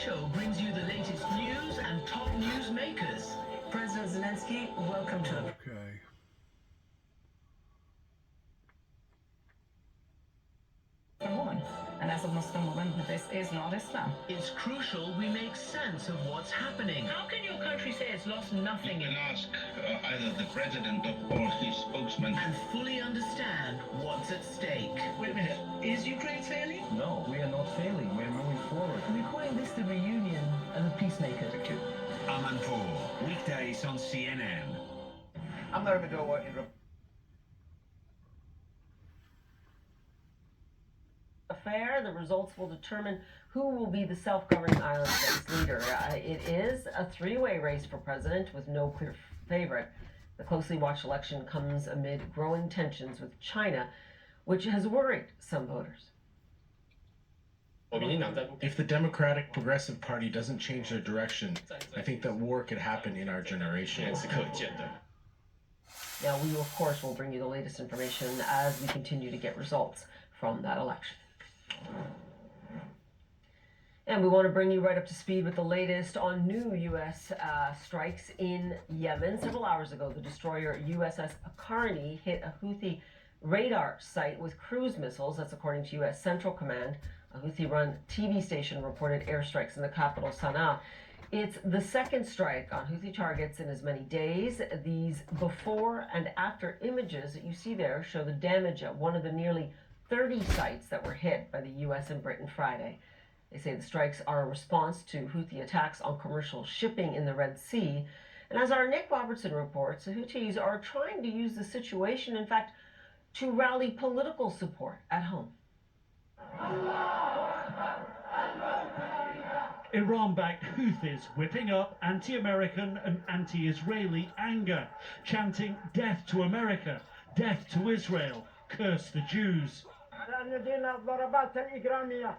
show brings you the latest news and top news makers. President Zelensky, welcome to... Okay. And as of Muslim woman, this is not Islam. It's crucial we make sense of what's happening. How can your country say it's lost nothing? You can ask either the president or his spokesman. And fully understand what's at stake. Wait a minute, is Ukraine failing? No, we are not failing. We are moving forward. We're calling this the reunion of the peacemakers. Aman 4, weekdays on CNN. I'm not going to go in affair. The results will determine who will be the self-governing island state's leader. It is a three-way race for president with no clear favorite. The closely watched election comes amid growing tensions with China, which has worried some voters. If the Democratic Progressive Party doesn't change their direction, I think that war could happen in our generation. Now, we, of course, will bring you the latest information as we continue to get results from that election. And we want to bring you right up to speed with the latest on new U.S. strikes in Yemen. Several hours ago, the destroyer USS Akarni hit a Houthi radar site with cruise missiles. That's according to U.S. Central Command. A Houthi-run TV station reported airstrikes in the capital, Sana'a. It's the second strike on Houthi targets in as many days. These before and after images that you see there show the damage at one of the nearly 30 sites that were hit by the U.S. and Britain Friday. They say the strikes are a response to Houthi attacks on commercial shipping in the Red Sea. And as our Nick Robertson reports, the Houthis are trying to use the situation, in fact, to rally political support at home. Iran-backed Houthis whipping up anti-American and anti-Israeli anger, chanting death to America, death to Israel, curse the Jews.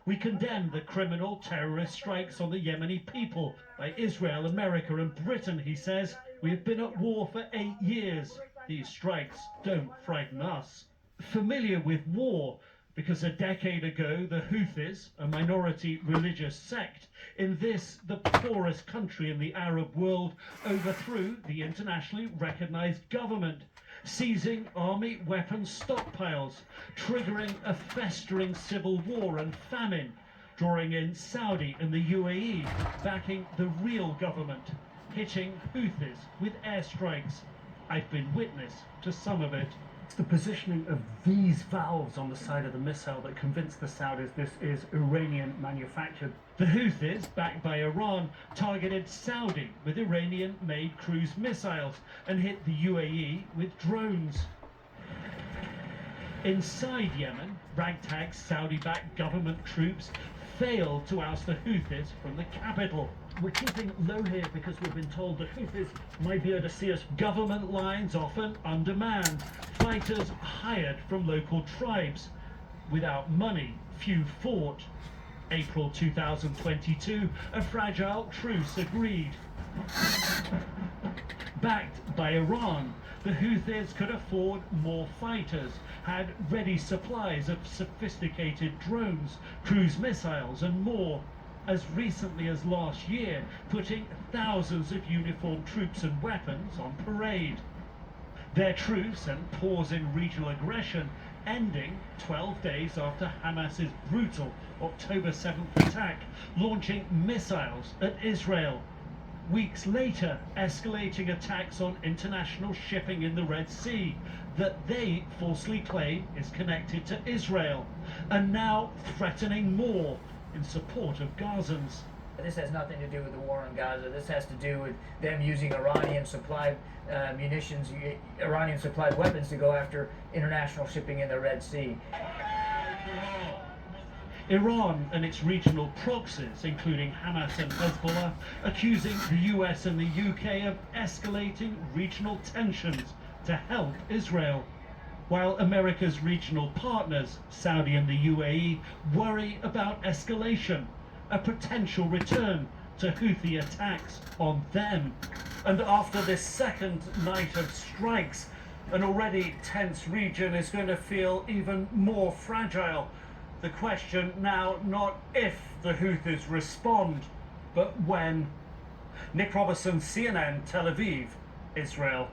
We condemn the criminal terrorist strikes on the Yemeni people by Israel, America and Britain, he says. We have been at war for 8 years. These strikes don't frighten us. Familiar with war, because a decade ago the Houthis, a minority religious sect, in this, the poorest country in the Arab world, overthrew the internationally recognized government, seizing army weapons stockpiles, triggering a festering civil war and famine, drawing in Saudi and the UAE, backing the real government, hitting Houthis with airstrikes. I've been witness to some of it. It's the positioning of these valves on the side of the missile that convinced the Saudis this is Iranian manufactured. The Houthis, backed by Iran, targeted Saudi with Iranian-made cruise missiles and hit the UAE with drones. Inside Yemen, ragtag Saudi-backed government troops failed to oust the Houthis from the capital. We're keeping low here because we've been told the Houthis might be able to see us. Government lines often undermanned, fighters hired from local tribes. Without money, few fought. April 2022, a fragile truce agreed. Backed by Iran, the Houthis could afford more fighters, had ready supplies of sophisticated drones, cruise missiles and more. As recently as last year, putting thousands of uniformed troops and weapons on parade. Their truce and pause in regional aggression ending 12 days after Hamas's brutal October 7th attack, launching missiles at Israel. Weeks later, escalating attacks on international shipping in the Red Sea that they falsely claim is connected to Israel, and now threatening more in support of Gazans. This has nothing to do with the war in Gaza. This has to do with them using Iranian-supplied munitions, Iranian-supplied weapons to go after international shipping in the Red Sea. Iran and its regional proxies, including Hamas and Hezbollah, accusing the US and the UK of escalating regional tensions to help Israel, while America's regional partners, Saudi and the UAE, worry about escalation, a potential return to Houthi attacks on them. And after this second night of strikes, an already tense region is going to feel even more fragile. The question now not if the Houthis respond, But when Nick Robertson, CNN, Tel Aviv, Israel.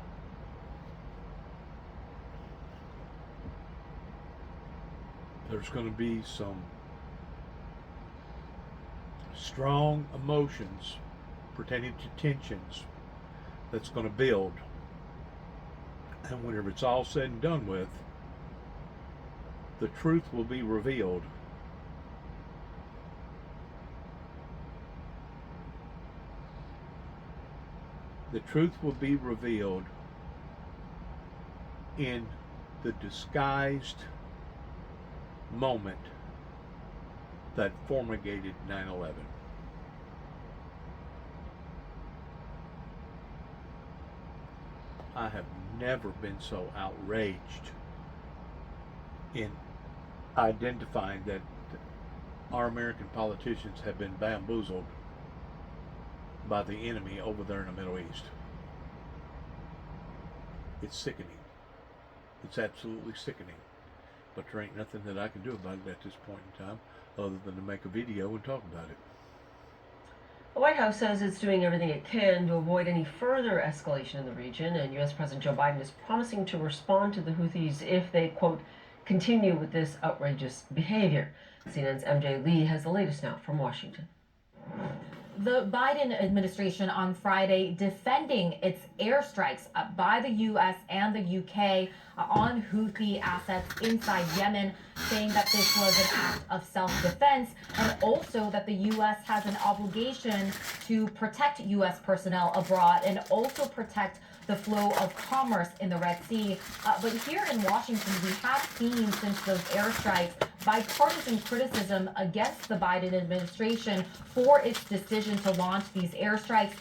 There's going to be some strong emotions pertaining to tensions that's going to build. And whenever it's all said and done with, the truth will be revealed. The truth will be revealed in the disguised moment that formigated 9/11. I have never been so outraged in identifying that our American politicians have been bamboozled by the enemy over there in the Middle East. It's sickening. It's absolutely sickening. But there ain't nothing that I can do about it at this point in time other than to make a video and talk about it. The White House says it's doing everything it can to avoid any further escalation in the region, and U.S. President Joe Biden is promising to respond to the Houthis if they, quote, continue with this outrageous behavior. CNN's MJ Lee has the latest now from Washington. The Biden administration on Friday defending its airstrikes by the U.S. and the U.K. On Houthi assets inside Yemen, saying that this was an act of self-defense, and also that the U.S. has an obligation to protect U.S. personnel abroad and also protect the flow of commerce in the Red Sea. But here in Washington, we have seen since those airstrikes bipartisan criticism against the Biden administration for its decision to launch these airstrikes,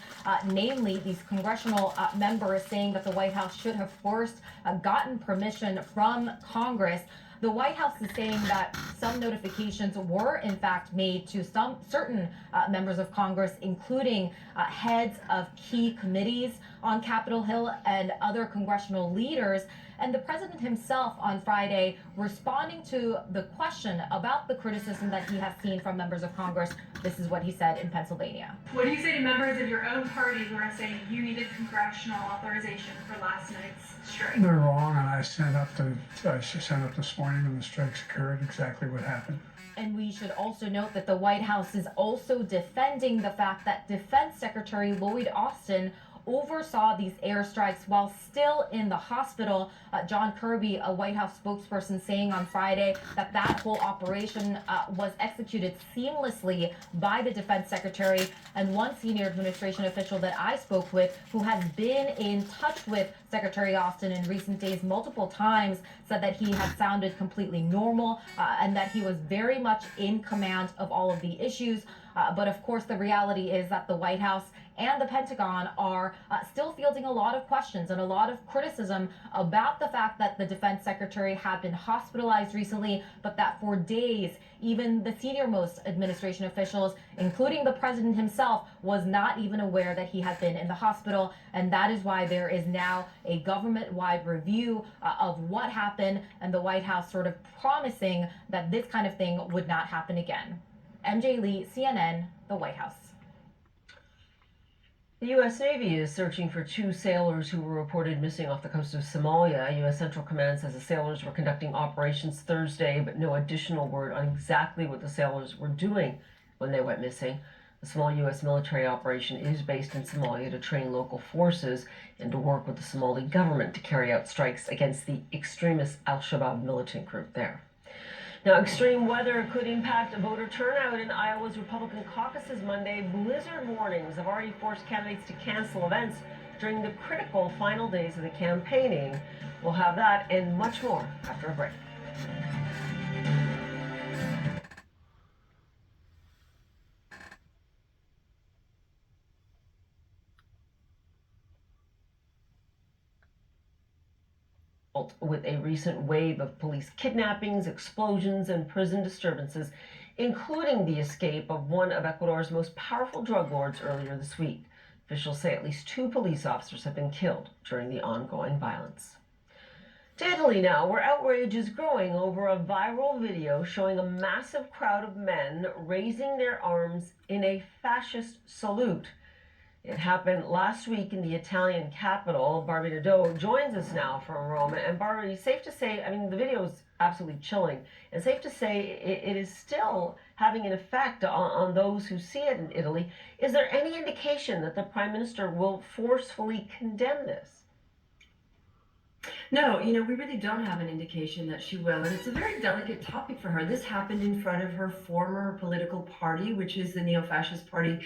namely these congressional members saying that the White House should have first gotten permission from Congress. The White House is saying that some notifications were in fact made to some certain members of Congress, including heads of key committees on Capitol Hill and other congressional leaders. And the president himself on Friday responding to the question about the criticism that he has seen from members of Congress. This is what he said in Pennsylvania. What do you say to members of your own party who are saying you needed congressional authorization for last night's strike? They're wrong, and I sent up this morning when the strikes occurred exactly what happened. And we should also note that the White House is also defending the fact that Defense Secretary Lloyd Austin oversaw these airstrikes while still in the hospital. John Kirby, a White House spokesperson, saying on Friday that that whole operation was executed seamlessly by the Defense Secretary. And one senior administration official that I spoke with, who has been in touch with Secretary Austin in recent days multiple times, said that he had sounded completely normal and that he was very much in command of all of the issues. But of course, the reality is that the White House and the Pentagon are still fielding a lot of questions and a lot of criticism about the fact that the Defense Secretary had been hospitalized recently, but that for days, even the senior-most administration officials, including the president himself, was not even aware that he had been in the hospital. And that is why there is now a government-wide review of what happened, and the White House sort of promising that this kind of thing would not happen again. MJ Lee, CNN, the White House. The U.S. Navy is searching for 2 sailors who were reported missing off the coast of Somalia. U.S. Central Command says the sailors were conducting operations Thursday, but no additional word on exactly what the sailors were doing when they went missing. The small U.S. military operation is based in Somalia to train local forces and to work with the Somali government to carry out strikes against the extremist al-Shabaab militant group there. Now, extreme weather could impact voter turnout in Iowa's Republican caucuses Monday. Blizzard warnings have already forced candidates to cancel events during the critical final days of the campaigning. We'll have that and much more after a break. With a recent wave of police kidnappings, explosions, and prison disturbances, including the escape of one of Ecuador's most powerful drug lords earlier this week. Officials say at least 2 police officers have been killed during the ongoing violence. To Italy now, where outrage is growing over a viral video showing a massive crowd of men raising their arms in a fascist salute. It happened last week in the Italian capital. Barbie Nadeau joins us now from Rome. And Barbie, safe to say, I mean, the video is absolutely chilling. And safe to say it is still having an effect on those who see it in Italy. Is there any indication that the Prime Minister will forcefully condemn this? No, we really don't have an indication that she will. And it's a very delicate topic for her. This happened in front of her former political party, which is the neo-fascist party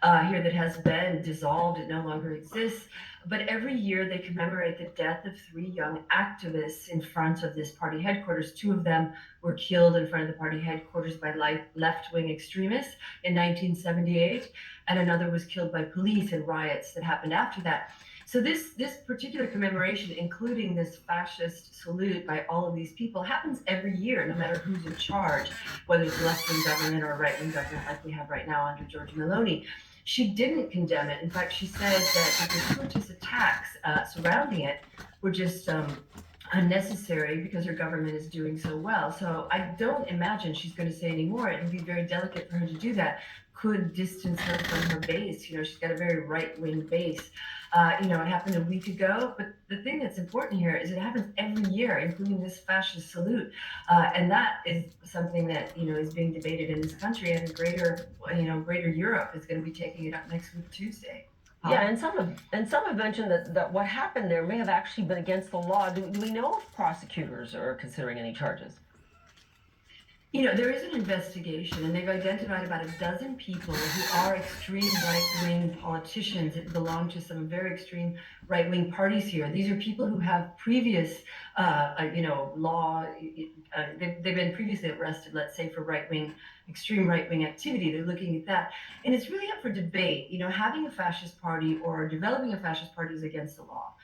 here that has been dissolved. It no longer exists. But every year they commemorate the death of 3 young activists in front of this party headquarters. 2 of them were killed in front of the party headquarters by left-wing extremists in 1978, and another was killed by police in riots that happened after that. So this particular commemoration, including this fascist salute by all of these people, happens every year, no matter who's in charge, whether it's left-wing government or right-wing government like we have right now under Giorgia Meloni. She didn't condemn it. In fact, she said that the gratuitous attacks surrounding it were just unnecessary because her government is doing so well. So I don't imagine she's going to say any more. It would be very delicate for her to do that. Could distance her from her base. She's got a very right-wing base. It happened a week ago, but the thing that's important here is it happens every year, including this fascist salute. And that is something that, is being debated in this country, and greater Europe is going to be taking it up next week, Tuesday. Yeah, and some have mentioned that what happened there may have actually been against the law. Do we know if prosecutors are considering any charges? There is an investigation, and they've identified about 12 people who are extreme right-wing politicians that belong to some very extreme right-wing parties here. These are people who have previous, law. They've been previously arrested, let's say, for extreme right-wing activity. They're looking at that, and it's really up for debate. Having a fascist party or developing a fascist party is against the law.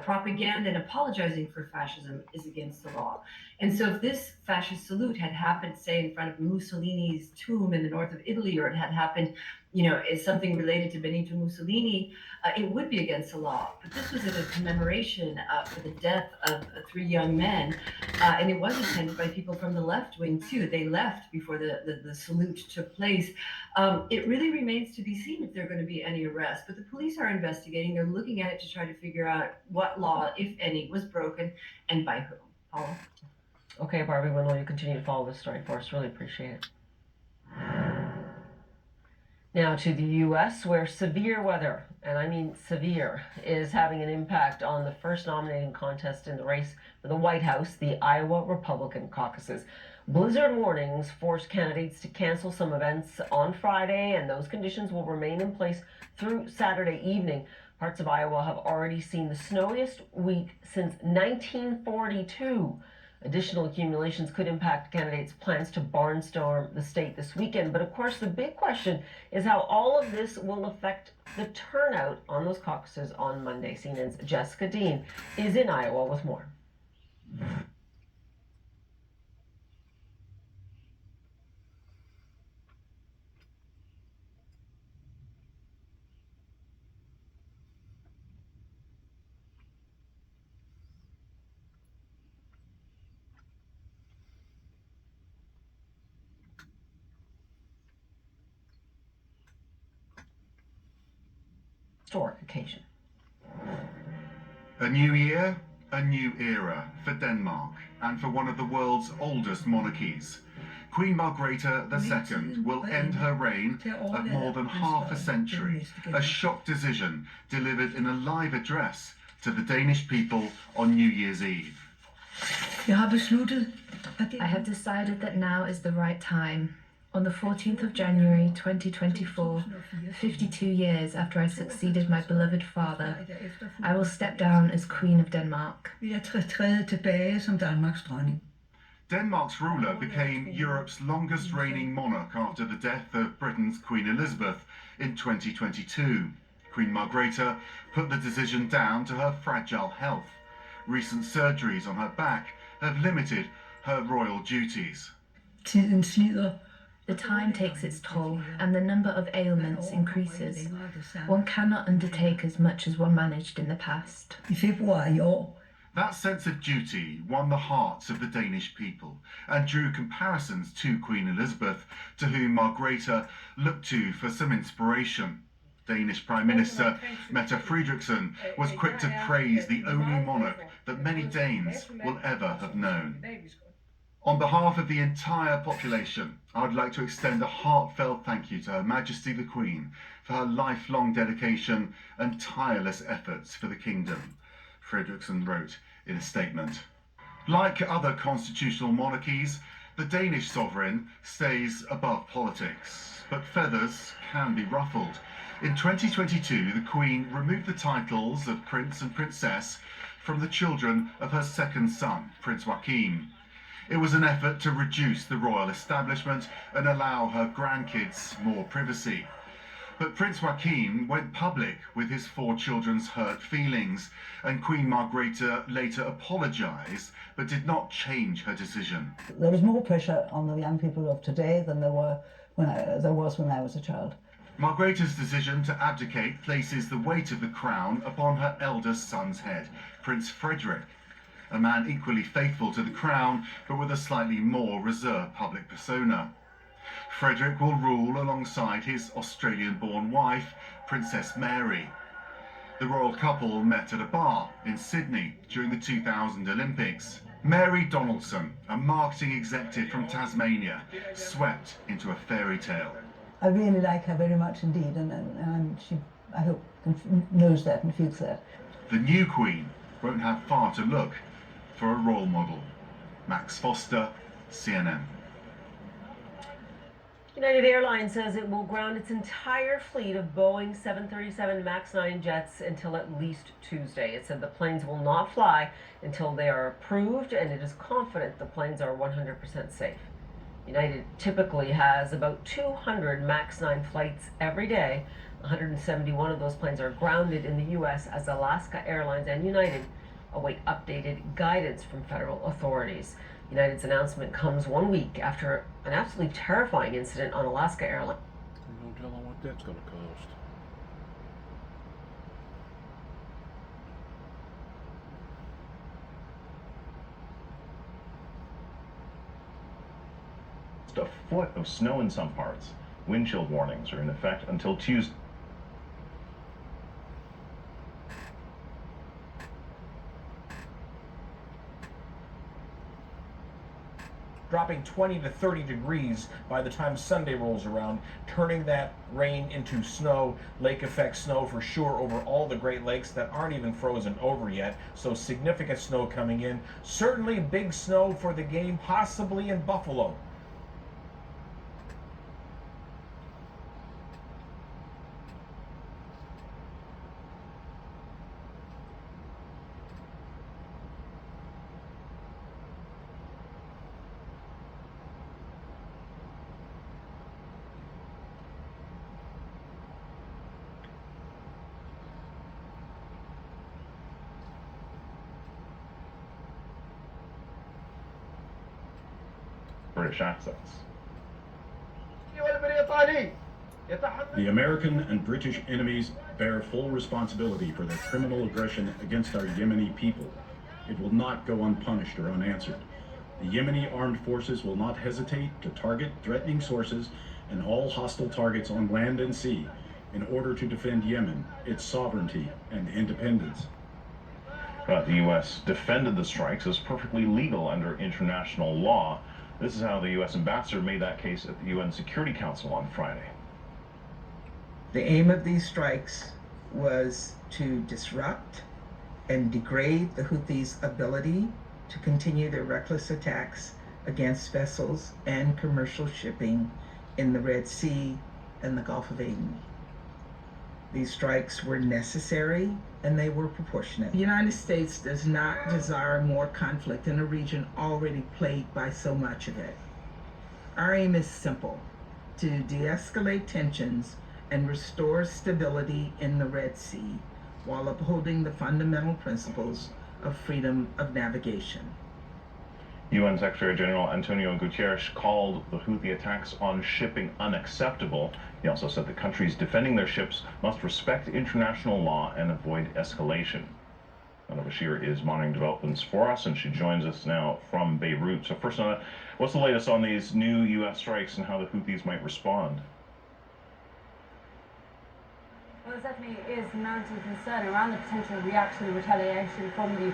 Propaganda and apologizing for fascism is against the law. And so if this fascist salute had happened, say, in front of Mussolini's tomb in the north of Italy, or it had happened, as something related to Benito Mussolini, it would be against the law. But this was a commemoration for the death of 3 young men, and it was attended by people from the left wing, too. They left before the salute took place. It really remains to be seen if there are going to be any arrests, but the police are investigating. They're looking at it to try to figure out what law, if any, was broken and by whom. Paula? Okay, Barbie, when will you continue to follow this story for us? Really appreciate it. Now to the U.S., where severe weather, and I mean severe, is having an impact on the first nominating contest in the race for the White House, the Iowa Republican caucuses. Blizzard warnings forced candidates to cancel some events on Friday, and those conditions will remain in place through Saturday evening. Parts of Iowa have already seen the snowiest week since 1942. Additional accumulations could impact candidates' plans to barnstorm the state this weekend. But of course, the big question is how all of this will affect the turnout on those caucuses on Monday. CNN's Jessica Dean is in Iowa with more. Historic occasion. A new year, a new era for Denmark and for one of the world's oldest monarchies. Queen Margrethe II will end her reign of more than half a century. A shock decision delivered in a live address to the Danish people on New Year's Eve. I have decided that now is the right time. On the 14th of January 2024, 52 years after I succeeded my beloved father, I will step down as Queen of Denmark. Denmark's ruler became Europe's longest reigning monarch after the death of Britain's Queen Elizabeth in 2022. Queen Margrethe put the decision down to her fragile health. Recent surgeries on her back have limited her royal duties. The time takes its toll, and the number of ailments increases. One cannot undertake as much as one managed in the past. That sense of duty won the hearts of the Danish people and drew comparisons to Queen Elizabeth, to whom Margrethe looked to for some inspiration. Danish Prime Minister Mette Frederiksen was quick to praise the only monarch that many Danes will ever have known. On behalf of the entire population, I'd like to extend a heartfelt thank you to Her Majesty the Queen for her lifelong dedication and tireless efforts for the kingdom, Frederiksen wrote in a statement. Like other constitutional monarchies, the Danish sovereign stays above politics, but feathers can be ruffled. In 2022, the Queen removed the titles of Prince and Princess from the children of her second son, Prince Joachim. It was an effort to reduce the royal establishment and allow her grandkids more privacy. But Prince Joachim went public with his 4 children's hurt feelings, and Queen Margrethe later apologised, but did not change her decision. There is more pressure on the young people of today than there was when I was a child. Margrethe's decision to abdicate places the weight of the crown upon her eldest son's head, Prince Frederick, a man equally faithful to the crown, but with a slightly more reserved public persona. Frederick will rule alongside his Australian-born wife, Princess Mary. The royal couple met at a bar in Sydney during the 2000 Olympics. Mary Donaldson, a marketing executive from Tasmania, swept into a fairy tale. I really like her very much indeed, and she, I hope, knows that and feels that. The new Queen won't have far to look for a role model. Max Foster, CNN. United Airlines says it will ground its entire fleet of Boeing 737 MAX 9 jets until at least Tuesday. It said the planes will not fly until they are approved, and it is confident the planes are 100% safe. United typically has about 200 MAX 9 flights every day. 171 of those planes are grounded in the U.S. as Alaska Airlines and United await updated guidance from federal authorities. United's announcement comes 1 week after an absolutely terrifying incident on Alaska Airlines. Don't tell them what that's going to cost. A foot of snow in some parts. Wind chill warnings are in effect until Tuesday. Dropping 20 to 30 degrees by the time Sunday rolls around, turning that rain into snow, lake effect snow for sure over all the Great Lakes that aren't even frozen over yet. So significant snow coming in. Certainly big snow for the game, possibly in Buffalo. British accents. The American and British enemies bear full responsibility for their criminal aggression against our Yemeni people. It will not go unpunished or unanswered. The Yemeni armed forces will not hesitate to target threatening sources and all hostile targets on land and sea in order to defend Yemen, its sovereignty and independence. But the U.S. defended the strikes as perfectly legal under international law. This is how the U.S. ambassador made that case at the UN Security Council on Friday. The aim of these strikes was to disrupt and degrade the Houthis' ability to continue their reckless attacks against vessels and commercial shipping in the Red Sea and the Gulf of Aden. These strikes were necessary and they were proportionate. The United States does not desire more conflict in a region already plagued by so much of it. Our aim is simple: to de-escalate tensions and restore stability in the Red Sea while upholding the fundamental principles of freedom of navigation. UN Secretary General Antonio Guterres called the Houthi attacks on shipping unacceptable. He also said the countries defending their ships must respect international law and avoid escalation. Nana Bashir is monitoring developments for us, and she joins us now from Beirut. So first, Nana, what's the latest on these new U.S. strikes and how the Houthis might respond? Well, there certainly is mounting concern around the potential reaction and retaliation from the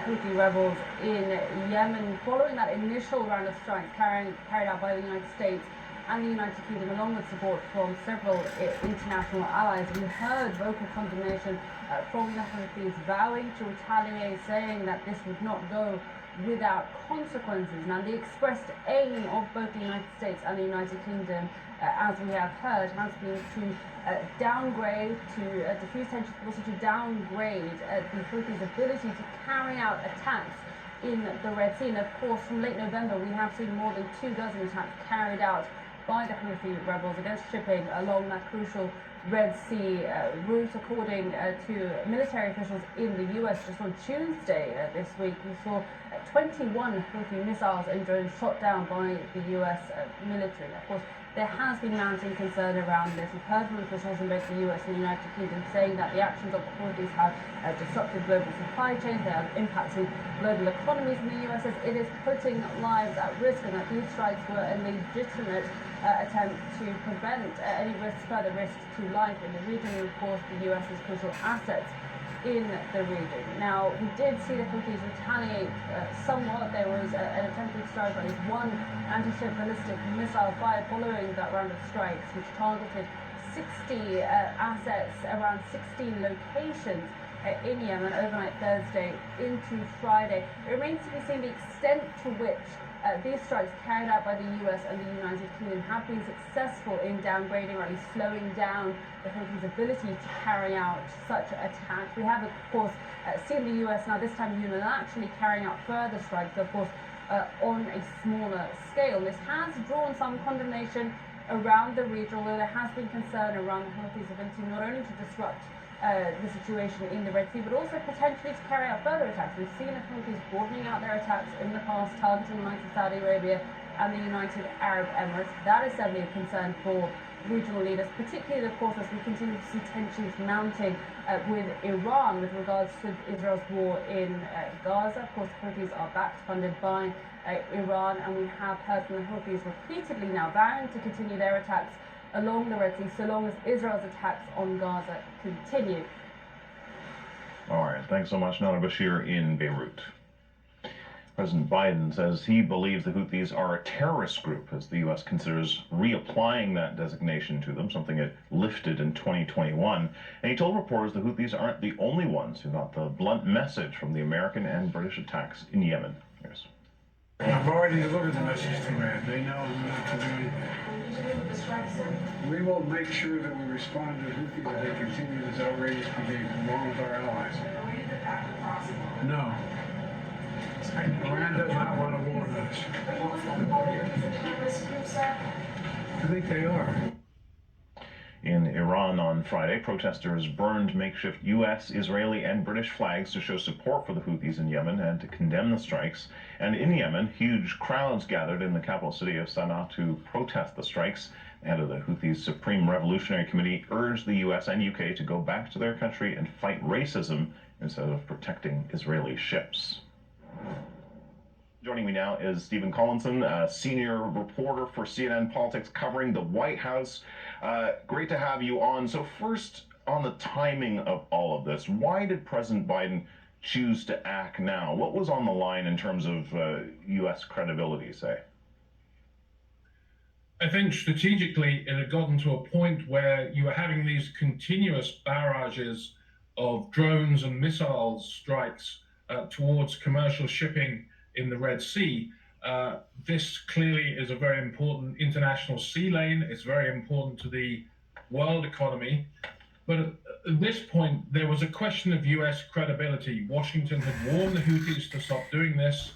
Houthi rebels in Yemen following that initial round of strikes carried out by the United States and the United Kingdom, along with support from several international allies. We heard vocal condemnation from the Houthis vowing to retaliate, saying that this would not go without consequences. Now, the expressed aim of both the United States and the United Kingdom, as we have heard, has been to downgrade, to diffuse tensions, but also to downgrade the Houthis' ability to carry out attacks in the Red Sea. And of course, from late November, we have seen more than 24 attacks carried out by the Houthi rebels against shipping along that crucial Red Sea route. According to military officials in the US, just on Tuesday this week, we saw 21 Houthi missiles and drones shot down by the US military. Of course, there has been mounting concern around this. We've heard from officials in both the US and the United Kingdom saying that the actions of the Houthis have disrupted global supply chains, they have impacted global economies, and the US says it is putting lives at risk, and that these strikes were a legitimate attempt to prevent any further risks to life in the region, and of course the US's crucial assets in the region. Now, we did see the Houthis retaliate somewhat. There was an attempted strike on at least one anti-ship ballistic missile fired following that round of strikes, which targeted 60 assets around 16 locations in Yemen overnight Thursday into Friday. It remains to be seen the extent to which these strikes carried out by the US and the United Kingdom have been successful in downgrading or at least slowing down the Houthis' ability to carry out such attacks. We have, of course, seen the US now this time unilaterally carrying out further strikes, of course, on a smaller scale. This has drawn some condemnation around the region, although there has been concern around the Houthis' ability not only to disrupt the situation in the Red Sea, but also potentially to carry out further attacks. We've seen the Houthis broadening out their attacks in the past, targeting the likes of Saudi Arabia and the United Arab Emirates. That is certainly a concern for regional leaders, particularly, of course, as we continue to see tensions mounting with Iran with regards to Israel's war in Gaza. Of course, the Houthis are backed, funded by Iran, and we have heard from the Houthis repeatedly now vowing to continue their attacks along the Red Sea so long as Israel's attacks on Gaza continue. All right, thanks so much, Nana Bashir in Beirut. President Biden says he believes the Houthis are a terrorist group as the U.S. considers reapplying that designation to them, something it lifted in 2021. And he told reporters the Houthis aren't the only ones who got the blunt message from the American and British attacks in Yemen. Here's. I've already delivered the message to Iran. They know not to do anything. We will make sure that we respond to the Houthis if they continue this outrageous behavior along with our allies. No. Iran does not want a war with us. I think they are. In Iran on Friday, protesters burned makeshift U.S., Israeli, and British flags to show support for the Houthis in Yemen and to condemn the strikes. And in Yemen, huge crowds gathered in the capital city of Sana'a to protest the strikes. The head of the Houthis' Supreme Revolutionary Committee urged the U.S. and U.K. to go back to their country and fight racism instead of protecting Israeli ships. Joining me now is Stephen Collinson, a senior reporter for CNN Politics covering the White House. Great to have you on. So first, on the timing of all of this, why did President Biden choose to act now? What was on the line in terms of U.S. credibility, say? I think strategically it had gotten to a point where you were having these continuous barrages of drones and missile strikes towards commercial shipping in the Red Sea. This clearly is a very important international sea lane. It's very important to the world economy. But at this point, there was a question of U.S. credibility. Washington had warned the Houthis to stop doing this.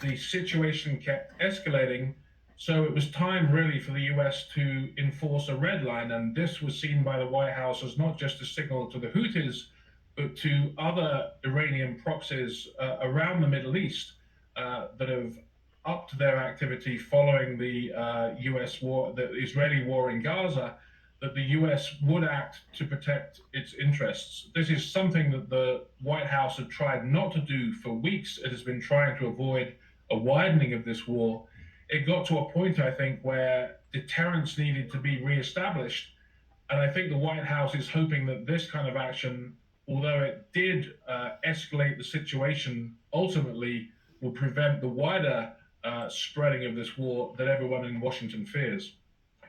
The situation kept escalating. So it was time really for the U.S. to enforce a red line. And this was seen by the White House as not just a signal to the Houthis, but to other Iranian proxies around the Middle East that have upped their activity following the U.S. war, the Israeli war in Gaza, that the US would act to protect its interests. This is something that the White House had tried not to do for weeks. It has been trying to avoid a widening of this war. It got to a point, I think, where deterrence needed to be reestablished. And I think the White House is hoping that this kind of action, although it did escalate the situation, ultimately will prevent the wider spreading of this war that everyone in Washington fears.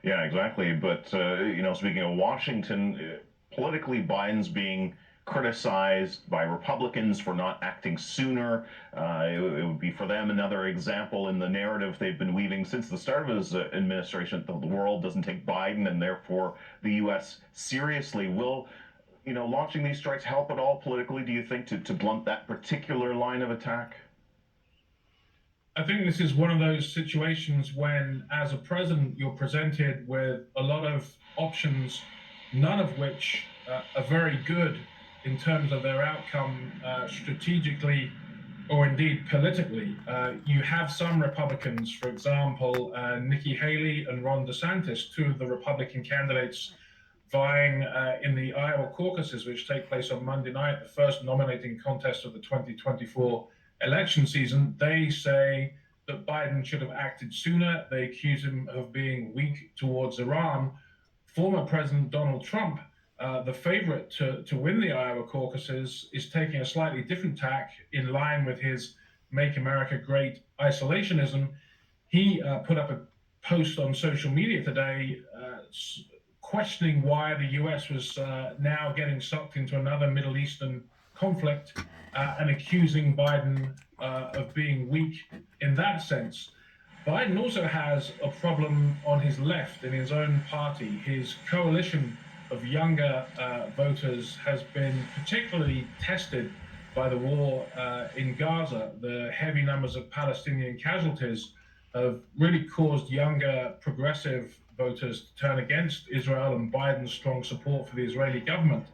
Yeah, exactly. But, speaking of Washington, politically, Biden's being criticized by Republicans for not acting sooner. It would be for them another example in the narrative they've been weaving since the start of his administration that the world doesn't take Biden and therefore the U.S. seriously. Will, launching these strikes help at all politically, do you think, to blunt that particular line of attack? I think this is one of those situations when, as a president, you're presented with a lot of options, none of which are very good in terms of their outcome strategically or indeed politically. You have some Republicans, for example, Nikki Haley and Ron DeSantis, two of the Republican candidates vying in the Iowa caucuses, which take place on Monday night, the first nominating contest of the 2024 election season. They say that Biden should have acted sooner. They accuse him of being weak towards Iran. Former President Donald Trump, the favorite to win the Iowa caucuses, is taking a slightly different tack in line with his Make America Great isolationism. He put up a post on social media today questioning why the U.S. was now getting sucked into another Middle Eastern conflict and accusing Biden of being weak in that sense. Biden also has a problem on his left in his own party. His coalition of younger voters has been particularly tested by the war in Gaza. The heavy numbers of Palestinian casualties have really caused younger progressive voters to turn against Israel and Biden's strong support for the Israeli government.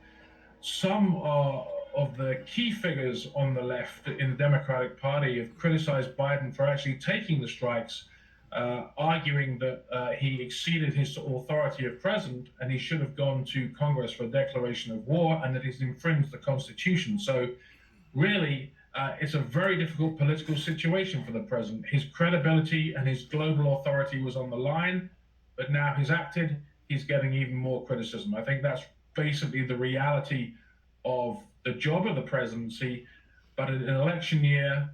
Some of the key figures on the left in the Democratic Party have criticized Biden for actually taking the strikes, arguing that he exceeded his authority of president and he should have gone to Congress for a declaration of war and that he's infringed the Constitution. So really, it's a very difficult political situation for the president. His credibility and his global authority was on the line, but now he's acted, he's getting even more criticism. I think that's basically the reality of the job of the presidency. But in an election year,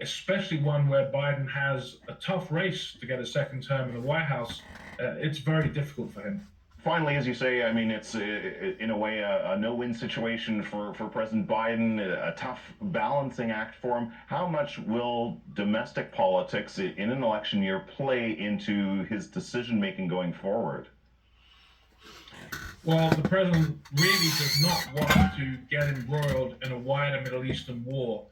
especially one where Biden has a tough race to get a second term in the White House, it's very difficult for him. Finally, as you say, I mean, it's in a way a no-win situation for President Biden, a tough balancing act for him. How much will domestic politics in an election year play into his decision-making going forward? Well, the president really does not want to get embroiled in a wider Middle Eastern war,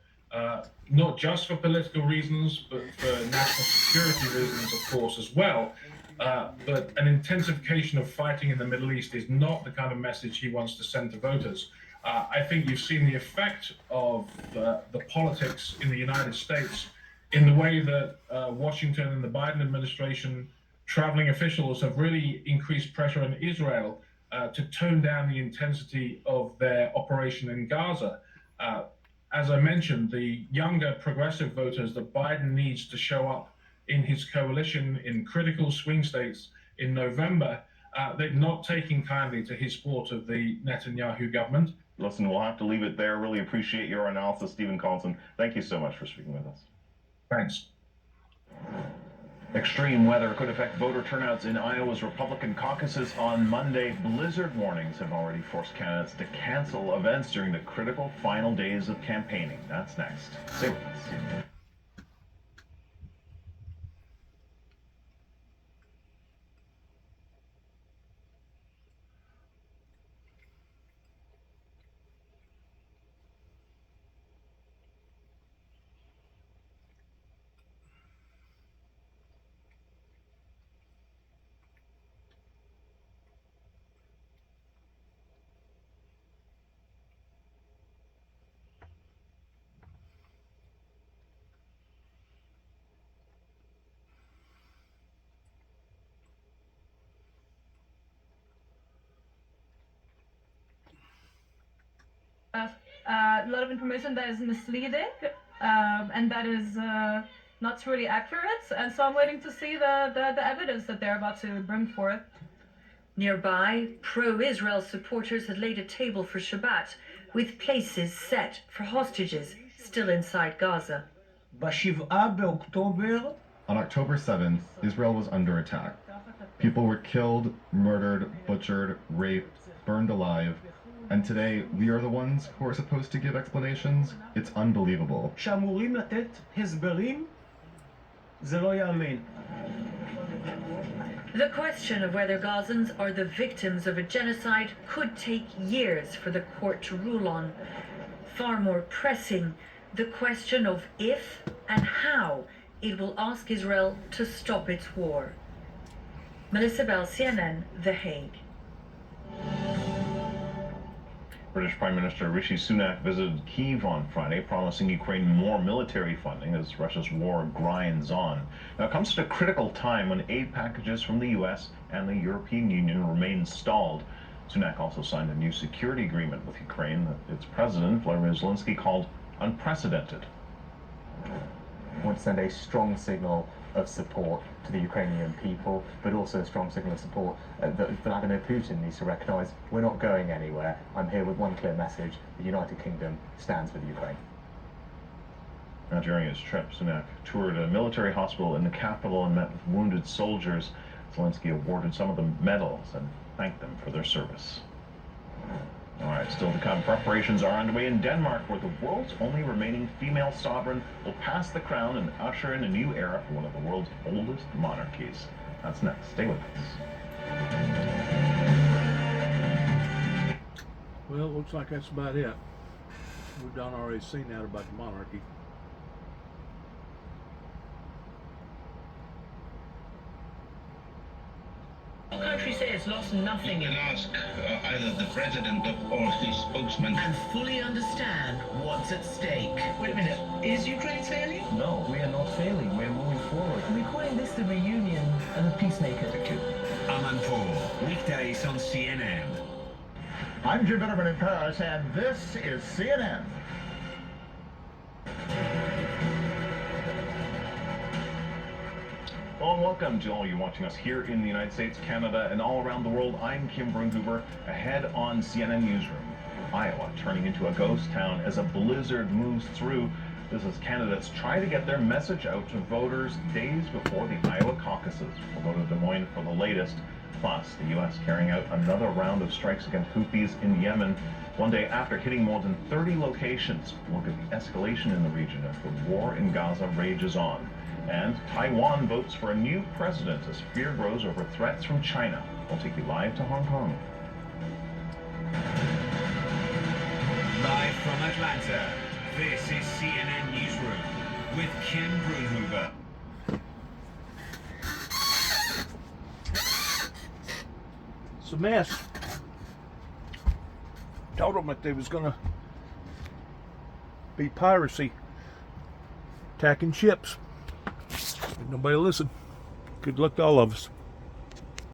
not just for political reasons, but for national security reasons, of course, as well. But an intensification of fighting in the Middle East is not the kind of message he wants to send to voters. I think you've seen the effect of the politics in the United States in the way that Washington and the Biden administration, traveling officials have really increased pressure on Israel to tone down the intensity of their operation in Gaza. As I mentioned, the younger progressive voters that Biden needs to show up in his coalition in critical swing states in November, they're not taking kindly to his support of the Netanyahu government. Listen, we'll have to leave it there. Really appreciate your analysis, Stephen Collinson. Thank you so much for speaking with us. Thanks. Extreme weather could affect voter turnouts in Iowa's Republican caucuses on Monday. Blizzard warnings have already forced candidates to cancel events during the critical final days of campaigning. That's next. Stay with us. a lot of information that is misleading and that is not really accurate. And so I'm waiting to see the evidence that they're about to bring forth. Nearby, pro-Israel supporters had laid a table for Shabbat with places set for hostages still inside Gaza. On October 7th, Israel was under attack. People were killed, murdered, butchered, raped, burned alive. And today, we are the ones who are supposed to give explanations? It's unbelievable. The question of whether Gazans are the victims of a genocide could take years for the court to rule on. Far more pressing, the question of if and how it will ask Israel to stop its war. Melissa Bell, CNN, The Hague. British Prime Minister Rishi Sunak visited Kyiv on Friday, promising Ukraine more military funding as Russia's war grinds on. Now, it comes at a critical time when aid packages from the US and the European Union remain stalled. Sunak also signed a new security agreement with Ukraine that its president, Vladimir Zelensky, called unprecedented. I want to send a strong signal of support to the Ukrainian people, but also a strong signal of support that Vladimir Putin needs to recognise we're not going anywhere. I'm here with one clear message: the United Kingdom stands with Ukraine. Now, during his trip, Sunak toured a military hospital in the capital and met with wounded soldiers. Zelensky awarded some of them medals and thanked them for their service. All right, still to come, preparations are underway in Denmark, where the world's only remaining female sovereign will pass the crown and usher in a new era for one of the world's oldest monarchies. That's next. Stay with us. Well, it looks like that's about it. We've done already seen that about the monarchy. Countries say it's lost nothing. You can ask either the president or his spokesman and fully understand what's at stake. Wait a minute, is Ukraine failing? No, we are not failing. We're moving forward. We're calling this the reunion and the peacemaker. Thank you. Amanpour, weekdays on CNN. I'm Jim Bitterman in Paris, and this is CNN. Hello and welcome to all you watching us here in the United States, Canada, and all around the world. I'm Kim Brunhuber, ahead on CNN Newsroom. Iowa turning into a ghost town as a blizzard moves through. This is candidates trying to get their message out to voters days before the Iowa caucuses. We'll go to Des Moines for the latest. Plus, the U.S. carrying out another round of strikes against Houthis in Yemen, one day after hitting more than 30 locations. Look at the escalation in the region as the war in Gaza rages on. And Taiwan votes for a new president as fear grows over threats from China. We'll take you live to Hong Kong. Live from Atlanta, this is CNN Newsroom with Kim Brunhuber. It's a mess. Told them that there was going to be piracy, attacking ships. Nobody listened. Good luck to all of us.